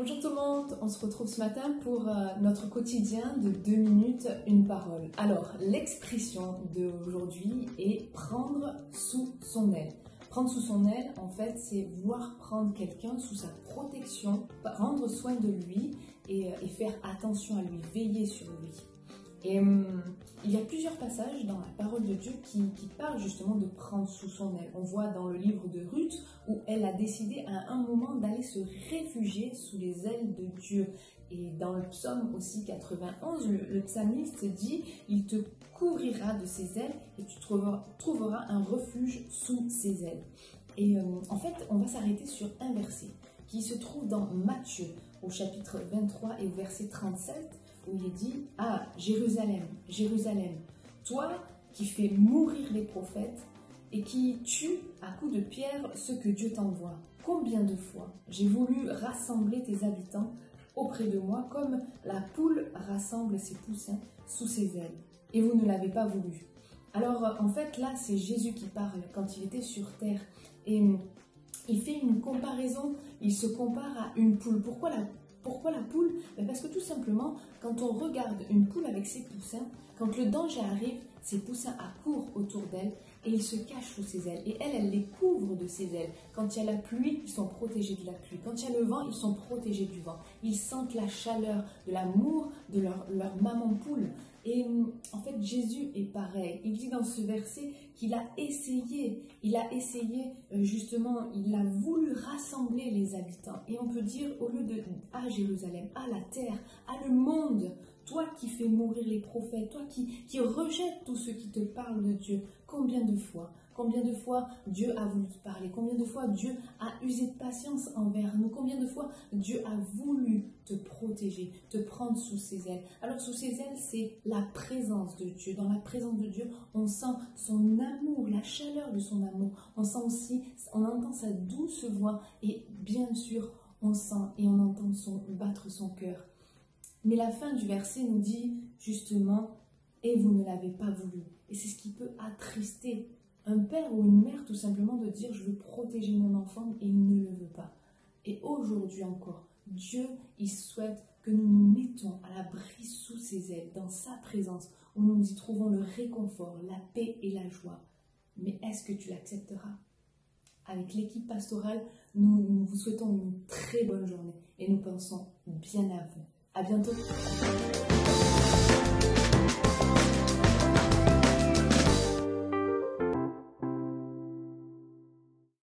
Bonjour tout le monde, on se retrouve ce matin pour notre quotidien de 2 minutes, une parole. Alors, l'expression d'aujourd'hui est prendre sous son aile. Prendre sous son aile, en fait, c'est vouloir prendre quelqu'un sous sa protection, prendre soin de lui et faire attention à lui, veiller sur lui. Et il y a plusieurs passages dans la parole de Dieu qui parlent justement de prendre sous son aile. On voit dans le livre de Ruth où elle a décidé à un moment d'aller se réfugier sous les ailes de Dieu. Et dans le psaume aussi 91, le psalmiste dit « Il te couvrira de ses ailes et tu trouveras un refuge sous ses ailes ». Et en fait, on va s'arrêter sur un verset qui se trouve dans Matthieu au chapitre 23 et au verset 37, où il est dit « Ah, Jérusalem, Jérusalem, toi qui fais mourir les prophètes et qui tues à coups de pierre ceux que Dieu t'envoie. Combien de fois j'ai voulu rassembler tes habitants auprès de moi comme la poule rassemble ses poussins sous ses ailes, et vous ne l'avez pas voulu. » Alors en fait là c'est Jésus qui parle quand il était sur terre et il fait une comparaison, il se compare à une poule. Pourquoi la poule? Parce que tout simplement, quand on regarde une poule avec ses poussins, quand le danger arrive, ses poussins accourent autour d'elle et ils se cachent sous ses ailes. Et elle les couvre de ses ailes. Quand il y a la pluie, ils sont protégés de la pluie. Quand il y a le vent, ils sont protégés du vent. Ils sentent la chaleur de l'amour de leur maman poule. Et en fait, Jésus est pareil. Il dit dans ce verset qu'il a essayé justement, il a voulu rassembler les habitants. Et on peut dire, au lieu de « à Jérusalem, à la terre, à le monde », toi qui fais mourir les prophètes, toi qui rejettes tous ceux qui te parlent de Dieu, combien de fois Dieu a voulu te parler, combien de fois Dieu a usé de patience envers nous, combien de fois Dieu a voulu te protéger, te prendre sous ses ailes. Alors sous ses ailes, c'est la présence de Dieu. Dans la présence de Dieu, on sent son amour, la chaleur de son amour. On sent aussi, on entend sa douce voix et bien sûr, on sent et on entend battre son cœur. Mais la fin du verset nous dit justement « et vous ne l'avez pas voulu ». Et c'est ce qui peut attrister un père ou une mère tout simplement de dire « je veux protéger mon enfant » et il ne le veut pas. Et aujourd'hui encore, Dieu, il souhaite que nous nous mettons à l'abri sous ses ailes, dans sa présence, où nous y trouvons le réconfort, la paix et la joie. Mais est-ce que tu l'accepteras? Avec l'équipe pastorale, nous vous souhaitons une très bonne journée et nous pensons bien à vous. À bientôt.